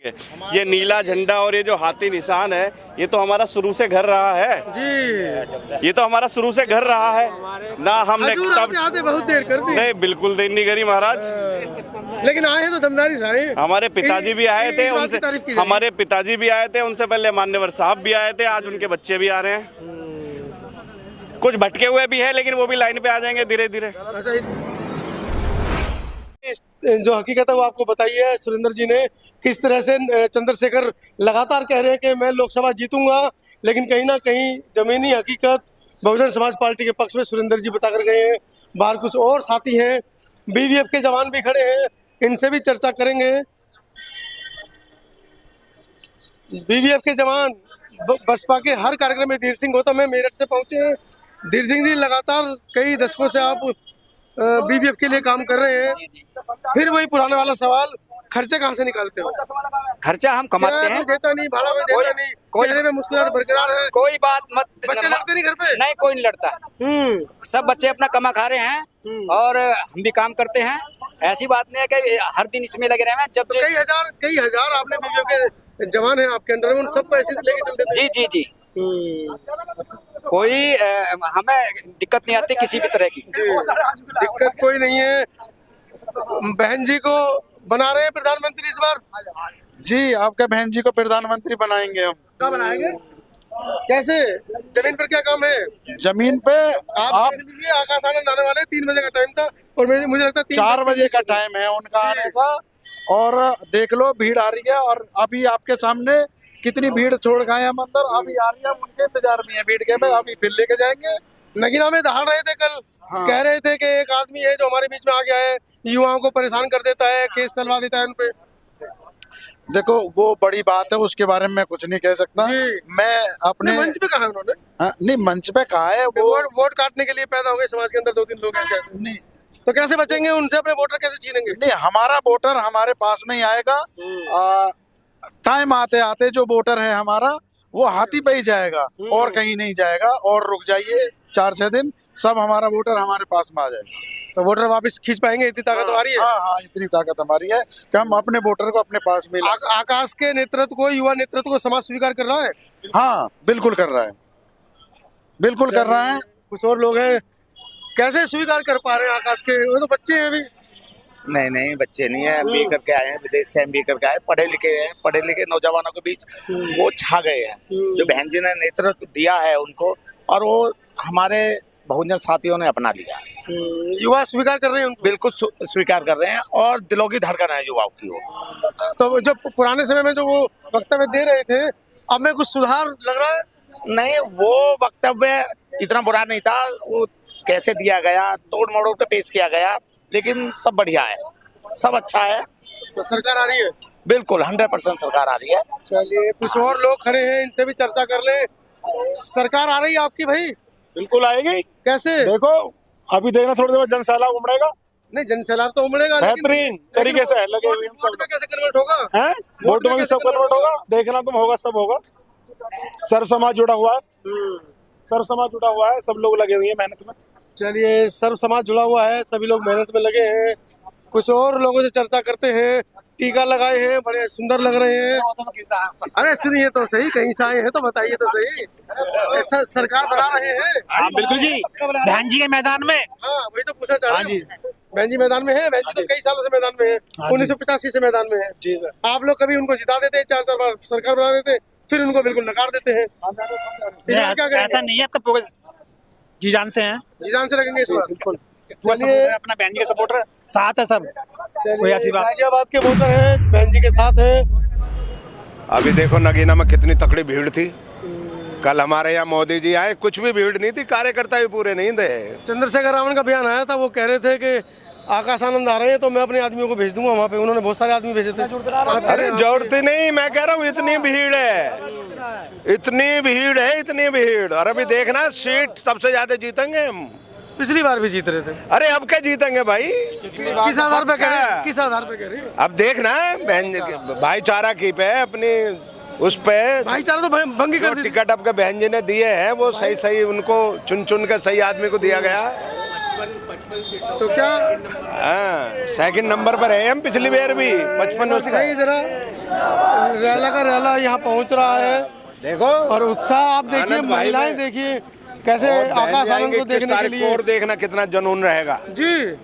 ये नीला झंडा और ये जो हाथी निशान है, ये तो हमारा शुरू से घर रहा है जी। ये तो हमारा शुरू से घर रहा है ना। हमने तब आते बहुत देर कर दी। नहीं, बिल्कुल देर नहीं करी महाराज। लेकिन आए हैं तो दमदारी से आए। हमारे पिताजी भी आए थे, उनसे हमारे पिताजी भी आए थे, उनसे पहले मान्यवर साहब भी आए थे, आज उनके बच्चे भी आ रहे हैं। कुछ भटके हुए भी हैं, लेकिन वो भी लाइन पे आ जाएंगे धीरे धीरे। जो हकीकत है वो आपको बताई है सुरेंद्र जी ने, किस तरह से चंद्रशेखर लगातार कह रहे हैं कि मैं लोकसभा जीतूंगा, लेकिन कहीं ना कहीं जमीनी हकीकत बहुजन समाज पार्टी के पक्ष में सुरेंद्र जी बताकर गए हैं। बाहर कुछ और साथी हैं, बीवीएफ के जवान भी खड़े हैं, इनसे भी चर्चा करेंगे। बीवीएफ के जवान बसपा के हर कार्यक्रम में धीर सिंह गौतम में मेरठ से पहुंचे हैं। धीर सिंह जी, लगातार कई दशकों से आप बीवीएफ के लिए काम कर रहे हैं। फिर वही पुराना वाला सवाल, खर्चे कहाँ से निकालते हो? खर्चा हम कमाते हैं, देता नहीं, भाड़ा कोई देता नहीं, चेहरे में मुस्कुराहट बरकरार है। कोई बात मत। बच्चे लड़ते नहीं घर पे? नहीं, कोई नहीं लड़ता। सब बच्चे अपना कमा खा रहे हैं और हम भी काम करते हैं। ऐसी बात नहीं है कि हर दिन इसमें लगे रहे हैं। जब तो कई हजार आपने बीवीएफ के जवान हैं आपके अंडर में, उन सबको ऐसे लेके चलते थे? जी जी जी। कोई हमें दिक्कत नहीं आती किसी भी तरह की। दिक्कत कोई नहीं है। बहन जी को बना रहे हैं प्रधानमंत्री इस बार? जी, आपके बहन जी को प्रधानमंत्री बनाएंगे हम। कब बनाएंगे? कैसे? जमीन पर क्या काम है? जमीन पे आप आकाश आनंद आने वाले, 3 बजे का टाइम था और मुझे लगता है 4 बजे का टाइम है उनका आने का। और देख लो भीड़ आ रही है, और अभी आपके सामने कितनी भीड़ छोड़ गए हम अंदर, अभी आ रही है, उनके इंतजार में है भीड़ के। में अभी फिर लेके जाएंगे। नगीना में दहाड़ रहे थे कल। हाँ। कह रहे थे कि एक आदमी है जो हमारे बीच में आ गया है, युवाओं को परेशान कर देता है, केस चलवा देता है उनपे। देखो वो बड़ी बात है, उसके बारे में मैं कुछ नहीं कह सकता। मैं अपने मंच पे कहा उन्होंने? नहीं, मंच पे कहा है वो वोट काटने के लिए पैदा हो गए समाज के अंदर 2-3 लोग ऐसे। नहीं तो कैसे बचेंगे उनसे? अपने वोटर कैसे छीनेंगे? नहीं, हमारा वोटर हमारे पास में ही आएगा। टाइम आते आते जो वोटर है हमारा, वो हाथी पे ही जाएगा और कहीं नहीं जाएगा। और रुक जाइए 4-6 दिन, सब हमारा वोटर हमारे पास में आ जाएगा। तो वोटर वापस खींच पाएंगे? इतनी ताकत हमारी है। हाँ, इतनी ताकत हमारी है कि हम अपने वोटर को अपने पास में आकाश के नेतृत्व को, युवा नेतृत्व को समाज स्वीकार कर रहा है? हाँ, बिल्कुल कर रहा है, बिल्कुल कर रहा है। कुछ और लोग हैं, कैसे स्वीकार कर पा रहे हैं आकाश के? वो तो बच्चे हैं अभी। नहीं, बच्चे नहीं है, एमबीए करके आए हैं, विदेश से एमबीए करके आए, पढ़े लिखे नौजवानों के बीच वो छा गए हैं। जो बहन जी ने नेतृत्व दिया है उनको, और वो हमारे बहुजन साथियों ने अपना लिया। युवा स्वीकार कर रहे हैं उनको? बिल्कुल स्वीकार कर रहे हैं, और दिलों की धड़कन है युवाओं की वो। तो जो पुराने समय में जो वो वक्तव्य दे रहे थे, अब में कुछ सुधार लग रहा है? नहीं, वो वक्तव्य इतना बुरा नहीं था, वो कैसे दिया गया, तोड़ मरोड़ के पेश किया गया, लेकिन सब बढ़िया है, सब अच्छा है। तो सरकार आ रही है? बिल्कुल 100% सरकार आ रही है। चलिए, कुछ और लोग खड़े हैं, इनसे भी चर्चा कर ले। सरकार आ रही है आपकी भाई? बिल्कुल आएगी। कैसे? देखो अभी देखना, थोड़ी देर जन सैलाब उमड़ेगा। नहीं, जन सैलाब तो उमड़ेगा, बेहतरीन तरीके से लगे हुए हम सब। कैसे कन्वर्ट होगा? वोट में भी सब कन्वर्ट होगा, देखना तुम, होगा, सब होगा। सर्व समाज जुड़ा हुआ है, सर्व समाज जुड़ा हुआ है, सब लोग लगे हुए हैं मेहनत में। चलिए, सर्व समाज जुड़ा हुआ है, सभी लोग मेहनत में लगे हैं। कुछ और लोगों से चर्चा करते हैं। टीका लगाए हैं, बड़े सुंदर लग रहे हैं। अरे सुनिए तो सही, कहीं से आए हैं तो बताइए तो सही। ऐसा सरकार बना रहे हैं? हाँ बिल्कुल जी, बहन जी के मैदान में। हाँ, वही तो पूछा चाह रहे हैं। बहन जी मैदान में है? बहन जी तो कई सालों से मैदान में है, 1985 से मैदान में है। जी सर। आप लोग कभी उनको जिता देते, 4-4 बार सरकार बना देते, फिर उनको बिल्कुल नकार देते हैं। ऐसा नहीं है, आपका जी जान से हैं, जी जान से रखेंगे इस बार। बिल्कुल। चलिए, अपना बहन जी के सपोर्टर साथ है सब। कोई ऐसी बात? गाजियाबाद के वोटर हैं, बहन जी के साथ हैं। अभी देखो नगीना में कितनी तकड़ी भीड़ थी। कल हमारे यहाँ मोदी जी आए, कुछ भी भीड़ नहीं थी, कार्यकर्ता भी पूरे नहीं थे। चंद्रशेखर रावण का बयान आया था, वो कह रहे थे कि आकाश आनंद आ रहे हैं तो मैं अपने आदमियों को भेज दूंगा वहाँ पे। उन्होंने बहुत सारे आदमी भेजे थे। अरे जरूरत ही नहीं, मैं कह रहा हूँ इतनी भीड़ है, इतनी भीड़ है, इतनी भीड़। और अभी देखना, सीट सबसे ज्यादा जीतेंगे हम। पिछली बार भी जीत रहे थे। अरे अब क्या जीतेंगे भाई? किस आधार पे कह रहे हैं? किस आधार पे कह रहे हैं? अब देखना, बहन भाईचारा की पे अपनी, उस पे भाईचारा तो भंगी कर दी। टिकट आपके बहन जी ने दिए हैं, वो सही उनको चुन के सही आदमी को दिया गया। तो क्या? हाँ, सेकंड नंबर पर है हम, पिछली बार भी 55। दिखाइए जरा। रैला का रैला यहाँ पहुँच रहा है देखो और उत्साह आप देखिए, आनंद भाई महिलाएं में। देखिए कैसे और बहन आकाश आनंद जाएंगे को 21 देखने के तारीख को, लिए। और देखना कितना जुनून रहेगा। जी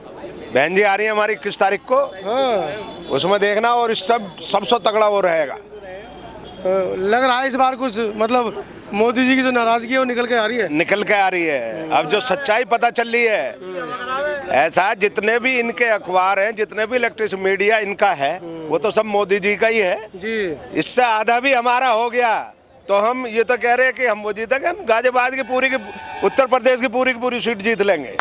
बहन जी आ रही है हमारी 21 तारीख को, हाँ, उसमें देखना, और इस सबसे तगड़ा वो रहेगा। तो लग रहा है इस बार कुछ मतलब मोदी जी की जो नाराजगी है वो निकल के आ रही है। निकल के आ रही है, अब जो सच्चाई पता चल रही है। ऐसा जितने भी इनके अखबार हैं, जितने भी इलेक्ट्रिक मीडिया इनका है, वो तो सब मोदी जी का ही है। जी इससे आधा भी हमारा हो गया तो हम ये तो कह रहे हैं कि हम वो जीतेंगे, हम गाजियाबाद की उत्तर प्रदेश की पूरी सीट जीत लेंगे।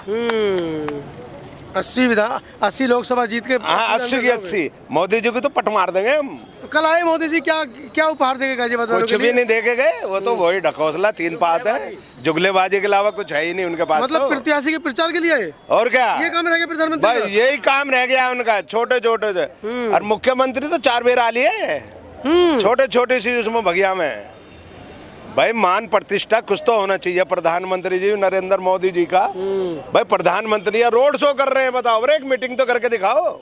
80 लोकसभा जीत के हाँ 80 की 80 मोदी जी को तो पट मार देंगे हम। कल आए मोदी जी, क्या क्या उपहार देंगे गाजियाबाद वालों कुछ के भी लिए? नहीं देखे गए, वो तो वही ढकोसला 3 पात है, जुगलेबाजी के अलावा कुछ है ही नहीं उनके पास। मतलब तो। प्रत्याशी के प्रचार के लिए आए? और क्या ये काम रह गया प्रधानमंत्री भाई, का? यही काम रह गया उनका, छोटे छोटे से। और मुख्यमंत्री तो 4 बार आ लिए, छोटे छोटे सी उसमें भगिया में। भाई मान प्रतिष्ठा कुछ तो होना चाहिए प्रधानमंत्री जी नरेंद्र मोदी जी का। भाई प्रधानमंत्री या रोड शो कर रहे हैं, बताओ, एक मीटिंग तो करके दिखाओ।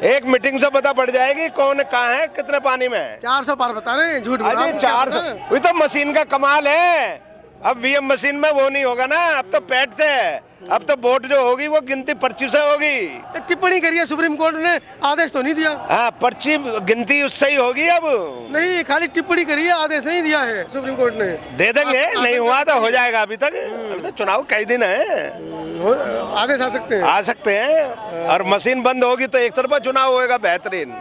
एक मीटिंग से पता पड़ जाएगी कौन कहाँ है, कितने पानी में है। 400 पार बता रहे हैं, झूठ अरे 400, ये तो मशीन का कमाल है। अब वीएम मशीन में वो नहीं होगा ना, अब तो पैड से, अब तो वोट जो होगी वो गिनती पर्ची से होगी। टिप्पणी करी है सुप्रीम कोर्ट ने, आदेश तो नहीं दिया। हाँ पर्ची गिनती उससे ही होगी। अब नहीं, खाली टिप्पणी करी है, आदेश नहीं दिया है सुप्रीम कोर्ट ने। दे देंगे, नहीं हुआ तो हो जाएगा। अभी तक चुनाव कई दिन है, आदेश आ सकते हैं। आ सकते हैं। और मशीन बंद होगी तो एक तरफा चुनाव होएगा बेहतरीन।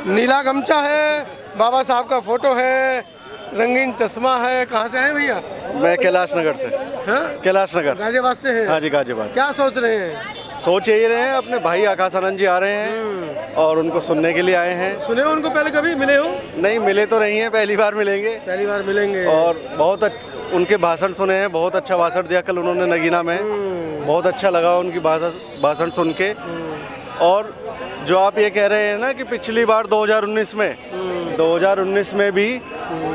नीला गमछा है, बाबा साहब का फोटो है, रंगीन चश्मा है। कहाँ से आए भैया? मैं कैलाश नगर से। हाँ? कैलाश नगर। गाजियाबाद से हैं? हाँ जी, गाजियाबाद। क्या सोच रहे हैं? सोच यही रहे हैं, अपने भाई आकाश आनंद जी आ रहे हैं और उनको सुनने के लिए आए हैं। सुने हो उनको पहले, कभी मिले हो? नहीं मिले तो नहीं है, पहली बार मिलेंगे। पहली बार मिलेंगे। और बहुत उनके भाषण सुने हैं, बहुत अच्छा भाषण दिया कल उन्होंने नगीना में। बहुत अच्छा लगा उनकी भाषण सुन के। और जो आप ये कह रहे हैं ना कि पिछली बार 2019 में भी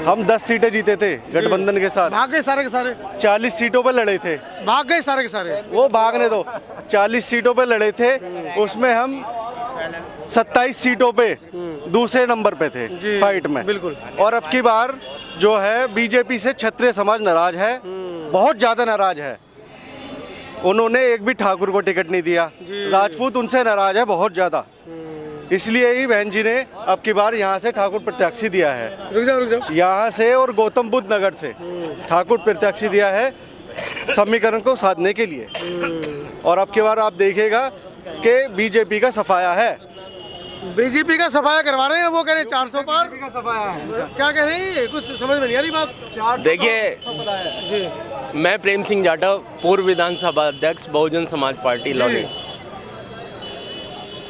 हम 10 सीटें जीते थे गठबंधन के साथ। भाग गए सारे के सारे? 40 सीटों पर लड़े थे। भाग गए सारे के सारे? वो भागने दो, 40 सीटों पे लड़े थे, उसमें हम 27 सीटों पे दूसरे नंबर पे थे फाइट में। बिल्कुल। और अब की बार जो है बीजेपी से क्षत्रिय समाज नाराज है, बहुत ज्यादा नाराज है। उन्होंने एक भी ठाकुर को टिकट नहीं दिया, राजपूत उनसे नाराज है बहुत ज्यादा। इसलिए ही बहन जी ने अब की बार यहाँ से ठाकुर प्रत्याशी दिया है। रुक जाओ। यहाँ से और गौतम बुद्ध नगर से ठाकुर प्रत्याशी दिया है समीकरण को साधने के लिए। और अब की बार आप देखिएगा कि बीजेपी का सफाया है। बीजेपी का सफाया करवा रहे हैं, वो कह रहे हैं 400 पार का सफाया है। क्या कह रहे हैं, कुछ समझ में नहीं आ रही बात। देखिए, मैं प्रेम सिंह जाटव, पूर्व विधानसभा अध्यक्ष बहुजन समाज पार्टी लौनी।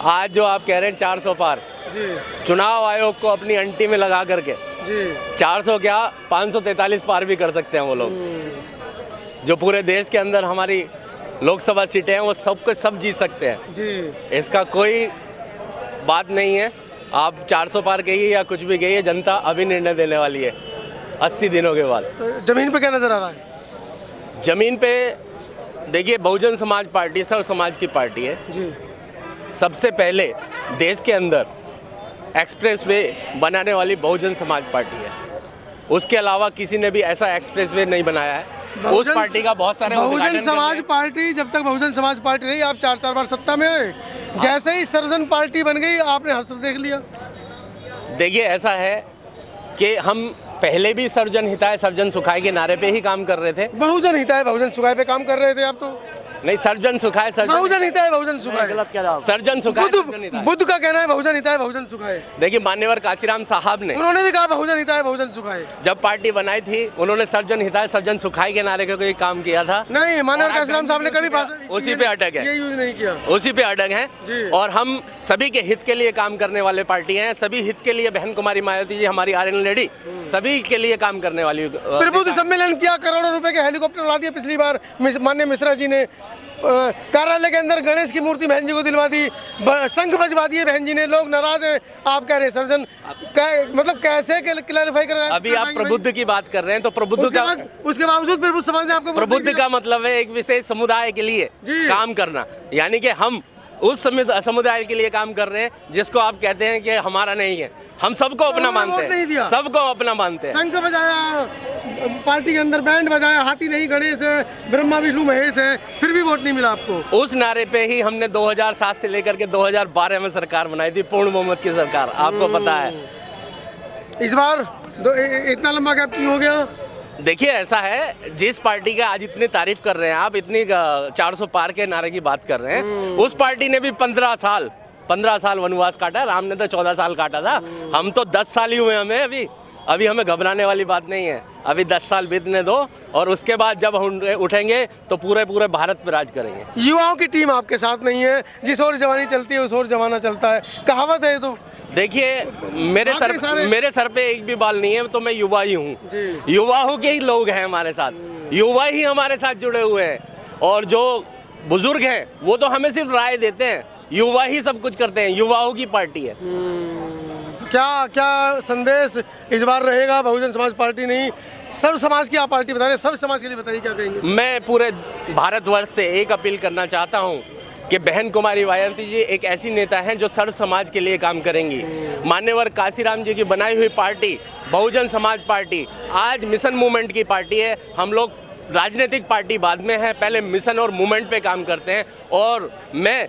आज जो आप कह रहे हैं 400 पार, चुनाव आयोग को अपनी अंटी में लगा करके 400 क्या 543 पार भी कर सकते हैं वो लोग। जो पूरे देश के अंदर हमारी लोकसभा सीटें हैं वो सबको सब जीत सकते हैं जी। इसका कोई बात नहीं है। आप 400 पार कहिए या कुछ भी कहिए, जनता अभी निर्णय देने वाली है 80 दिनों के बाद। तो जमीन पे क्या नजर आ रहा है? जमीन पे देखिए, बहुजन समाज पार्टी सर्व समाज की पार्टी है जी। सबसे पहले देश के अंदर एक्सप्रेसवे बनाने वाली बहुजन समाज पार्टी है। उसके अलावा किसी ने भी ऐसा एक्सप्रेसवे नहीं बनाया है। उस पार्टी का बहुत सारे बहुजन समाज पार्टी, जब तक बहुजन समाज पार्टी रही, आप 4 बार सत्ता में आए, जैसे ही सर्जन पार्टी बन गई आपने हसर देख लिया। देखिए, ऐसा है कि हम पहले भी सर्वजन हिताय सर्वजन सुखाय के नारे पे ही काम कर रहे थे। बहुजन हिताय बहुजन सुखाय पे काम कर रहे थे आप तो? नहीं, सर्जन सुखाय बहुजन हिताय बहुजन सुखाय। गलत कह रहा हूं। सर्जन सुखाय बुद्ध का कहना है बहुजन हिताय बहुजन सुखाय। देखिए, मान्यवर काशीराम साहब ने, उन्होंने भी कहा बहुजन हिताय बहुजन सुखाय। जब पार्टी बनाई थी उन्होंने सर्जन हिताय सर्जन सुखाय के नारे का कोई काम किया था? नहीं, मान्यवर काशीराम साहब ने कभी उसी पे अटक है, ये यूज नहीं किया, उसी पे अटक है। और हम सभी के हित के लिए काम करने वाले पार्टी हैं। सभी हित के लिए बहन कुमारी मायावती जी हमारी आर्यन लेडी सभी के लिए काम करने वाली। प्रबुद्ध सम्मेलन किया, करोड़ों रुपए के हेलीकॉप्टर उड़ा दिए पिछली बार माननीय मिश्रा जी ने। कार्यालय के अंदर गणेश की मूर्ति बहन जी को दिलवा दी, शंख बजवा दिए बहन जी ने। लोग नाराज हैं, आप कह रहे हैं सर्जन मतलब कैसे क्लैरिफाई कर रहे हैं? अभी आप प्रबुद्ध की बात कर रहे हैं तो प्रबुद्ध का, उसके बावजूद प्रबुद्ध समाज ने आपको प्रबुद्ध का मतलब है एक विशेष समुदाय के लिए काम करना। यानी कि हम उस समुदाय के लिए काम कर रहे हैं जिसको आप कहते हैं कि हमारा नहीं है। हम सबको अपना मानते हैं, सबको अपना मानते हैं। शंख बजाया, पार्टी के अंदर बैंड बजाया, हाथी नहीं गणेश है, ब्रह्मा विष्णु महेश है, फिर भी वोट नहीं मिला आपको। उस नारे पे ही हमने 2007 से लेकर के 2012 में सरकार बनाई थी, पूर्ण बहुमत की सरकार, आपको पता है। इस बार इतना लंबा गैप क्यों हो गया? देखिए ऐसा है, जिस पार्टी का आज इतनी तारीफ कर रहे हैं आप, इतनी 400 पार के नारे की बात कर रहे हैं, उस पार्टी ने भी 15 साल वनवास काटा। राम ने तो 14 साल काटा था, हम तो 10 साल ही हुए हमें। अभी हमें घबराने वाली बात नहीं है, अभी 10 साल बीतने दो और उसके बाद जब हम उठेंगे तो पूरे भारत पे राज करेंगे। युवाओं की टीम आपके साथ नहीं है, जिस ओर जवानी चलती है उस ओर जमाना चलता है, कहावत है। तो देखिए मेरे सर पे एक भी बाल नहीं है, तो मैं युवा ही हूँ। युवाओं के ही लोग हैं हमारे साथ, युवा ही हमारे साथ जुड़े हुए हैं। और जो बुजुर्ग हैं वो तो हमें सिर्फ राय देते हैं, युवा ही सब कुछ करते हैं, युवाओं की पार्टी है। क्या संदेश इस बार रहेगा? बहुजन समाज पार्टी नहीं, सर्व समाज की आप पार्टी बता रहे हैं, सर्व समाज के लिए बताइए क्या कहेंगे? मैं पूरे भारतवर्ष से एक अपील करना चाहता हूँ कि बहन कुमारी वायंती जी एक ऐसी नेता हैं जो सर्व समाज के लिए काम करेंगी। मान्यवर काशीराम जी की बनाई हुई पार्टी बहुजन समाज पार्टी आज मिशन मूवमेंट की पार्टी है। हम लोग राजनीतिक पार्टी बाद में है, पहले मिशन और मूवमेंट पे काम करते हैं। और मैं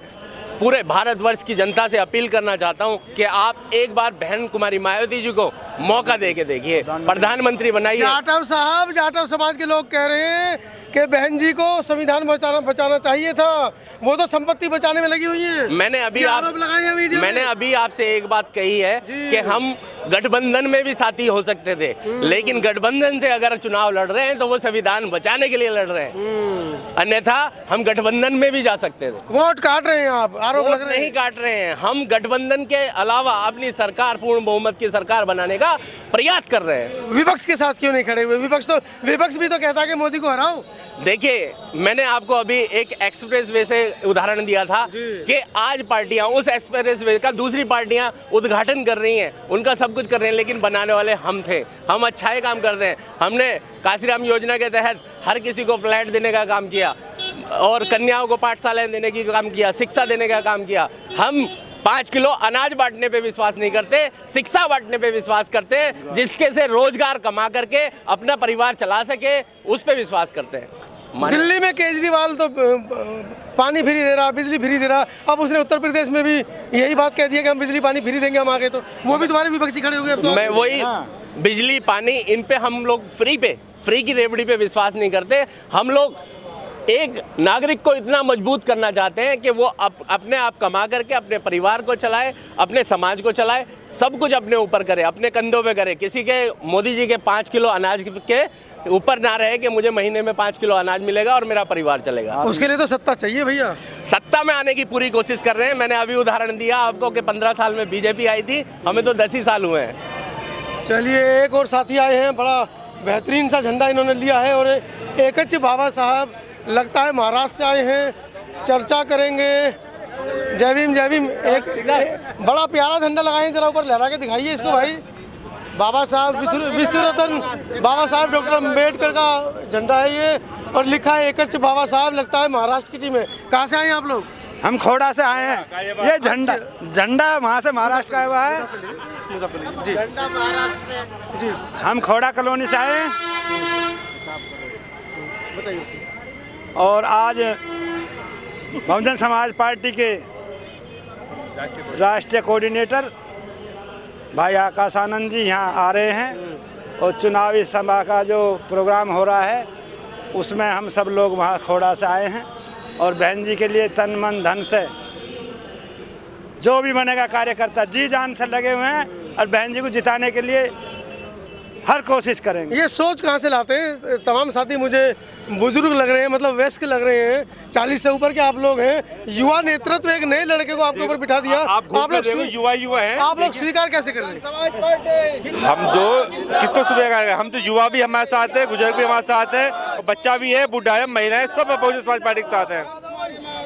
पूरे भारतवर्ष की जनता से अपील करना चाहता हूं कि आप एक बार बहन कुमारी मायावती जी को मौका दे के देखिए, प्रधानमंत्री बनाइए। जाटव समाज के लोग कह रहे हैं कि बहन जी को संविधान बचाना चाहिए था, वो तो संपत्ति बचाने में लगी हुई है। मैंने अभी आपसे एक बात कही है कि हम गठबंधन में भी साथी हो सकते थे, लेकिन गठबंधन से अगर चुनाव लड़ रहे हैं तो वो संविधान बचाने के लिए लड़ रहे हैं, अन्यथा हम गठबंधन में भी जा सकते थे। वोट काट रहे हैं आप, आरोप लग रहे हैं। नहीं काट रहे हैं, हम गठबंधन के अलावा अपनी सरकार, पूर्ण बहुमत की सरकार बनाने का प्रयास कर रहे हैं। विपक्ष के साथ क्यों नहीं खड़े हुए? विपक्ष भी तो कहता है कि मोदी को हराओ। देखिए मैंने आपको अभी एक एक्सप्रेस वे से उदाहरण दिया था कि आज पार्टियां उस एक्सप्रेस वे का दूसरी पार्टियां उद्घाटन कर रही हैं, उनका सब कुछ कर रहे हैं, लेकिन बनाने वाले हम थे। हम अच्छा ही काम कर रहे हैं। हमने काशीराम योजना के तहत हर किसी को फ्लैट देने का काम किया और कन्याओं को पाठशालाएं देने की काम किया, शिक्षा देने का काम किया। हम 5 किलो अनाज बांटने पे विश्वास नहीं करते, शिक्षा बांटने पे विश्वास करते हैं, जिसके से रोजगार कमा करके अपना परिवार चला सके, उस पे विश्वास करते हैं। दिल्ली में केजरीवाल तो पानी फ्री दे रहा, बिजली फ्री दे रहा, अब उसने उत्तर प्रदेश में भी यही बात कह दी है कि हम बिजली पानी फ्री देंगे हम आगे, तो वो भी तुम्हारे विपक्षी खड़े हो गए। अब तो मैं वही बिजली पानी इन पे हम लोग फ्री की रेवड़ी पे विश्वास नहीं करते। हम लोग एक नागरिक को इतना मजबूत करना चाहते हैं कि वो अपने आप कमा करके अपने परिवार को चलाए, अपने समाज को चलाए, सब कुछ अपने ऊपर करे, अपने कंधों पे करे। किसी के मोदी जी के 5 किलो अनाज के ऊपर ना रहे कि मुझे महीने में 5 किलो अनाज मिलेगा और मेरा परिवार चलेगा। उसके लिए तो सत्ता चाहिए भैया। सत्ता में आने की पूरी कोशिश कर रहे हैं। मैंने अभी उदाहरण दिया आपको कि 15 साल में बीजेपी आई थी, हमें तो 10 ही साल हुए हैं। चलिए, एक और साथी आए हैं, बड़ा बेहतरीन सा झंडा इन्होंने लिया है और एकच बाबा साहब लगता है महाराष्ट्र से आए हैं, चर्चा करेंगे। जय भीम जय भीम। एक बड़ा प्यारा झंडा लगाए हैं, जरा ऊपर लहरा के दिखाइए इसको भाई। बाबा साहब विश्व रत्न बाबा साहब डॉक्टर अम्बेडकर का झंडा है ये, और लिखा है एकच बाबा साहब। लगता है महाराष्ट्र की टीम है। कहाँ से आए हैं आप लोग? हम खोड़ा से आए हैं। ये झंडा वहाँ से महाराष्ट्र का हुआ है जी। झंडा महाराष्ट्र से जी। हम खोड़ा कॉलोनी से आए हैं और आज बहुजन समाज पार्टी के राष्ट्रीय कोऑर्डिनेटर भाई आकाश आनंद जी यहाँ आ रहे हैं और चुनावी सभा का जो प्रोग्राम हो रहा है उसमें हम सब लोग वहाँ खोड़ा से आए हैं और बहन जी के लिए तन मन धन से जो भी बनेगा कार्यकर्ता जी जान से लगे हुए हैं और बहन जी को जिताने के लिए हर कोशिश करेंगे। ये सोच कहाँ से लाते हैं? तमाम साथी मुझे बुजुर्ग लग रहे हैं, मतलब वयस्क लग रहे हैं, 40 से ऊपर के आप लोग हैं। युवा नेतृत्व एक नए लड़के को आपके ऊपर बिठा दिया, आप लोग युवा हैं, आप लोग स्वीकार कैसे कर रहे हैं? हम जो किसको स्वीकार करें? हम तो युवा भी हमारे साथ है, बुजुर्ग भी हमारे साथ है, बच्चा भी है, बूढ़ा है, महिलाएं, सब बहुजन समाज पार्टी के साथ है।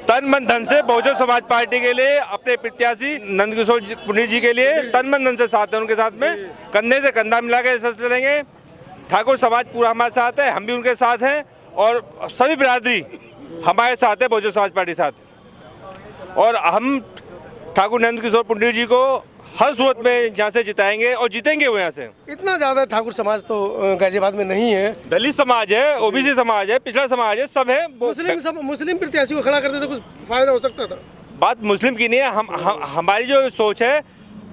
तन मन धन से बहुजन समाज पार्टी के लिए, अपने प्रत्याशी नंदकिशोर पुनीत जी के लिए तन मन धन से साथ है, उनके साथ में कंधे से कंधा मिला के चलेंगे। ठाकुर समाज पूरा हमारे साथ है, हम भी उनके साथ हैं और सभी बिरादरी हमारे साथ है बहुजन समाज पार्टी साथ। और हम ठाकुर नंद किशोर पंडित जी को हर सूरत में यहाँ से जिताएंगे और जीतेंगे वो यहाँ से। इतना ज़्यादा ठाकुर समाज तो गाजियाबाद में नहीं है। दलित समाज है, ओबीसी समाज है, पिछड़ा समाज है, सब है। मुस्लिम प्रत्याशी को खड़ा करते तो कुछ फायदा हो सकता था। बात मुस्लिम की नहीं है, हमारी जो सोच है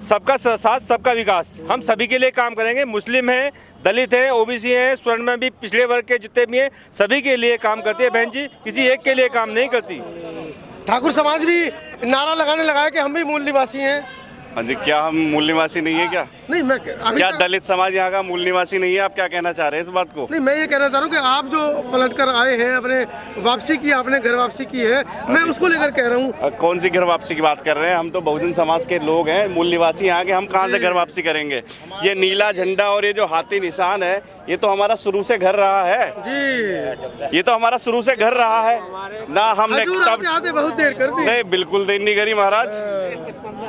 सबका साथ सबका विकास, हम सभी के लिए काम करेंगे। मुस्लिम है, दलित है, ओबीसी है, स्वर्ण में भी पिछड़े वर्ग के जितने भी हैं सभी के लिए काम करती है बहन जी, किसी एक के लिए काम नहीं करती। ठाकुर समाज भी नारा लगाने लगा है कि हम भी मूल निवासी हैं। हाँ जी, क्या हम मूल निवासी नहीं है क्या? नहीं, मैं क्या दलित समाज यहाँ का मूल निवासी नहीं है? आप क्या कहना चाह रहे हैं इस बात को? नहीं, मैं ये कहना चाह रहा हूँ कि आप जो पलट कर आए हैं, अपने वापसी की, आपने घर वापसी की है, मैं उसको लेकर कह रहा हूँ। कौन सी घर वापसी की बात कर रहे हैं? हम तो बहुजन समाज के लोग हैं, मूल निवासी यहाँ के, हम कहाँ से घर वापसी करेंगे? ये नीला झंडा और ये जो हाथी निशान है, ये तो हमारा शुरू से घर रहा है जी। ये तो हमारा शुरू से घर रहा है ना। हमने तब बहुत देर कर दी। नहीं, बिल्कुल देर नहीं करी महाराज,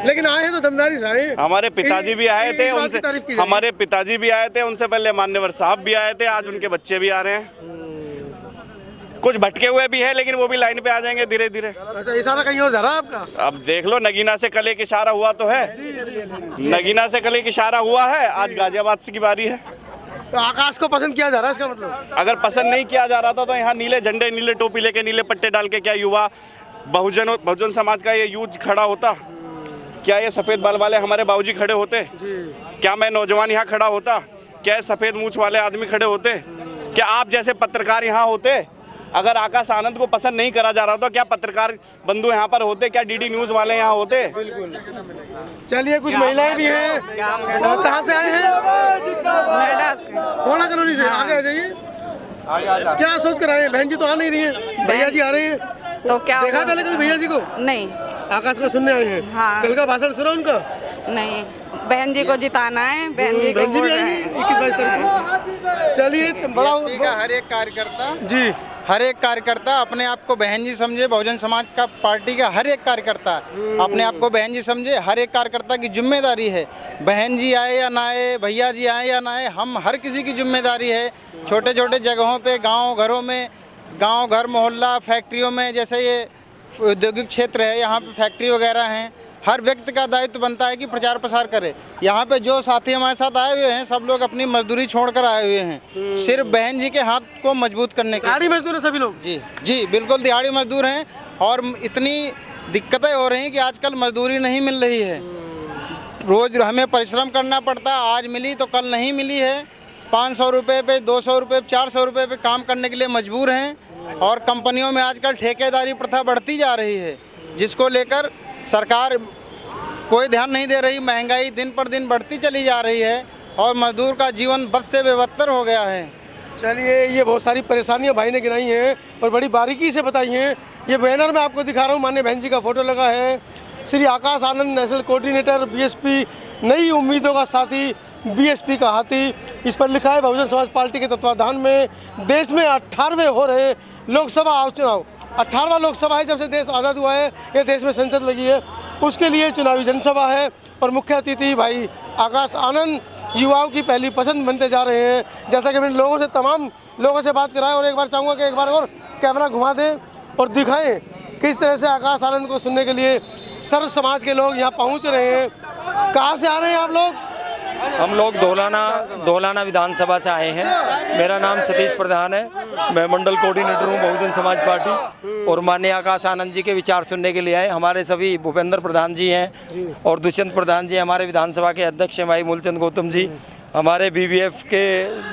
लेकिन आए हैं तो दमदारी से आए। हमारे पिताजी भी आए थे, उनसे हमारे पिताजी भी आए थे, उनसे पहले मान्यवर साहब भी आए थे, आज उनके बच्चे भी आ रहे हैं। कुछ भटके हुए भी हैं, लेकिन वो भी लाइन पे आ जाएंगे धीरे धीरे। अच्छा, इशारा कहीं और जा रहा है आपका? अब देख लो, नगीना से कल एक इशारा हुआ तो है, नगीना से कल एक इशारा हुआ है, आज गाजियाबाद से की बारी है। तो आकाश को पसंद किया जा रहा है इसका मतलब? अगर पसंद नहीं किया जा रहा था तो यहाँ नीले झंडे, नीले टोपी लेके, नीले पट्टे डाल के क्या युवा बहुजन समाज का ये यूथ खड़ा होता? क्या ये सफ़ेद बाल वाले हमारे बाबूजी खड़े होते? क्या मैं नौजवान यहाँ खड़ा होता? क्या सफ़ेद मूंछ वाले आदमी खड़े होते? क्या आप जैसे पत्रकार यहाँ होते? अगर आकाश आनंद को पसंद नहीं करा जा रहा तो क्या पत्रकार बंधु यहाँ पर होते? क्या डीडी न्यूज़ वाले यहाँ होते? चलिए, कुछ महिलाएं भी हैं। कहाँ से आए हैं? खोड़ा कॉलोनी से। आगे आ जाइए। क्या सोच कर आए हैं? बहन जी तो आ नहीं रही है, भैया जी आ रहे हैं। तो क्या देखा पहले कभी भैया जी को? नहीं। आकाश को सुनने आए हैं। हाँ। कल का भाषण सुना उनका? नहीं, बहन जी को जिताना है, बहन जी को भी आएंगे 21-22 तारीख को। चलिए, बड़ा हर एक कार्यकर्ता जी, हर एक कार्यकर्ता अपने आप को बहन जी समझे। बहुजन समाज का पार्टी का हर एक कार्यकर्ता अपने आप को बहन जी समझे। हर एक कार्यकर्ता की जिम्मेदारी है, बहन जी आए या ना आए, भैया जी आए या ना आए, हम हर किसी की जिम्मेदारी है। छोटे छोटे जगहों पे, गांव घरों में, गांव घर मोहल्ला फैक्ट्रियों में, जैसे ये औद्योगिक क्षेत्र है, यहाँ पे फैक्ट्री वगैरह हैं, हर व्यक्ति का दायित्व बनता है कि प्रचार प्रसार करे। यहाँ पे जो साथी हमारे साथ आए हुए हैं, सब लोग अपनी मजदूरी छोड़कर आए हुए हैं, सिर्फ बहन जी के हाथ को मजबूत करने के। दिहाड़ी मजदूर हैं सभी लोग? जी जी, बिल्कुल दिहाड़ी मजदूर हैं। और इतनी दिक्कतें हो रही हैं कि आजकल मजदूरी नहीं मिल रही है, रोज़ हमें परिश्रम करना पड़ता है। आज मिली तो कल नहीं मिली है। 500 रुपये पे, 200 रुपये पे, 400 रुपये पे काम करने के लिए मजबूर हैं। और कंपनियों में आजकल ठेकेदारी प्रथा बढ़ती जा रही है, जिसको लेकर सरकार कोई ध्यान नहीं दे रही। महंगाई दिन पर दिन बढ़ती चली जा रही है और मजदूर का जीवन बद से बेबदतर हो गया है। चलिए, ये बहुत सारी परेशानियां भाई ने गिनाई हैं और बड़ी बारीकी से बताई हैं। ये बैनर मैं आपको दिखा रहा हूँ, माननीय बहन जी का फोटो लगा है। Shri Akash Anand, national coordinator BSP, नई उम्मीदों का साथी, बीएसपी का हाथी। इस पर लिखा है बहुजन समाज पार्टी के तत्वाधान में देश में 18वें हो रहे लोकसभा चुनाव। 18वां लोकसभा है, जब से देश आज़ाद हुआ है, ये देश में संसद लगी है, उसके लिए चुनावी जनसभा है। और मुख्य अतिथि भाई आकाश आनंद युवाओं की पहली पसंद बनते जा रहे हैं। जैसा कि मैंने लोगों से, तमाम लोगों से बात कराया, और एक बार चाहूँगा कि एक बार और कैमरा घुमा दें और दिखाएं किस तरह से आकाश आनंद को सुनने के लिए सर्व समाज के लोग यहाँ पहुँच रहे हैं। कहाँ से आ रहे हैं आप लोग? हम लोग धौलाना विधानसभा से आए हैं। मेरा नाम सतीश प्रधान है, मैं मंडल कोऑर्डिनेटर हूँ बहुजन समाज पार्टी। और माननीय आकाश आनंद जी के विचार सुनने के लिए आए। हमारे सभी भूपेंद्र प्रधान जी हैं और दुष्यंत प्रधान जी हमारे विधानसभा के अध्यक्ष हैं, भाई मूलचंद गौतम जी हमारे बीबीएफ के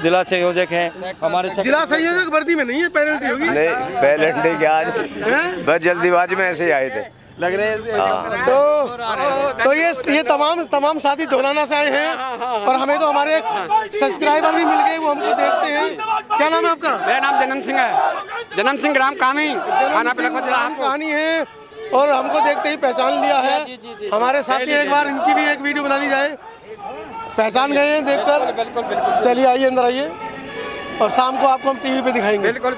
जिला संयोजक हैं। हमारे जिला संयोजक वर्दी में नहीं है, पेनल्टी होगी? नहीं, पेनल्टी क्या, आज बस जल्दीबाजी में ऐसे ही आए थे लग रहे हैं। तो ये तमाम साथी धौलाना से आए हैं और हमें तो हमारे एक सब्सक्राइबर भी मिल गए, वो हमको देखते हैं। क्या नाम है आपका? मेरा नाम जन्म सिंह है, जन्म सिंह ग्राम कहानी है और हमको देखते ही पहचान लिया है हमारे साथी। एक बार इनकी भी एक वीडियो बना ली जाए, पहचान गए हैं देखकर। चलिए, आइए अंदर आइए और शाम को आपको हम टीवी पे दिखाएंगे। बिल्कुल।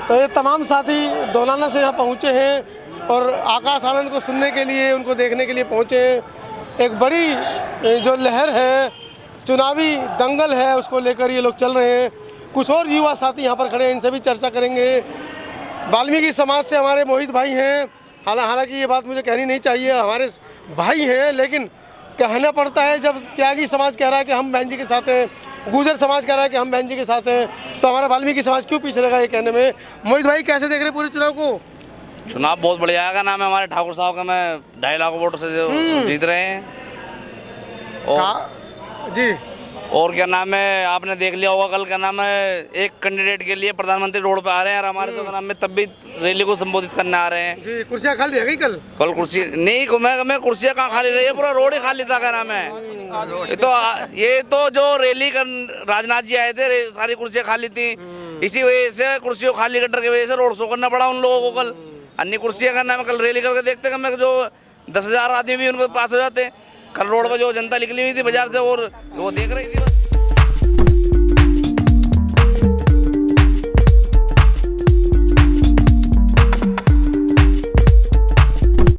तो ये तमाम साथी धौलाना से यहाँ पहुँचे हैं और आकाश आनंद को सुनने के लिए, उनको देखने के लिए पहुँचे हैं। एक बड़ी जो लहर है, चुनावी दंगल है, उसको लेकर ये लोग चल रहे हैं। कुछ और युवा साथी यहाँ पर खड़े हैं, इनसे भी चर्चा करेंगे। वाल्मीकि समाज से हमारे मोहित भाई हैं, हालांकि ये बात मुझे कहनी नहीं चाहिए, हमारे भाई हैं, लेकिन कहना पड़ता है जब त्यागी समाज कह रहा है कि हम बहन जी के साथ हैं, गुर्जर समाज कह रहा है कि हम बहन जी के साथ हैं, तो हमारा वाल्मीकि समाज क्यों पीछे रहेगा ये कहने में। मोहित भाई कैसे देख रहे हैं पूरे चुनाव को? चुनाव बहुत बढ़िया आएगा। नाम है हमारे ठाकुर साहब का, मैं 2.5 लाख वोट से जो जीत रहे हैं। और जी और क्या नाम है, आपने देख लिया होगा कल, क्या नाम है, एक कैंडिडेट के लिए प्रधानमंत्री रोड पे आ रहे हैं और हमारे तो नाम में तब भी रैली को संबोधित करने आ रहे हैं। जी कुर्सियाँ खाली रह गई कल कुर्सी नहीं, मैं कुर्सियाँ कहाँ खाली रही है, पूरा रोड ही खाली था। क्या नाम है, ये तो जो रैली कर राजनाथ जी आए थे, सारी कुर्सियाँ खाली थी, इसी वजह से कुर्सियों खाली कटर की वजह से रोड शो करना पड़ा उन लोगों को कल। अन्य कुर्सियाँ करना है, कल रैली करके देखते हैं मैं, जो 10,000 आदमी भी उनको पास हो जाते। कल रोड पर जो जनता निकली हुई थी बाजार से और वो देख रही थी।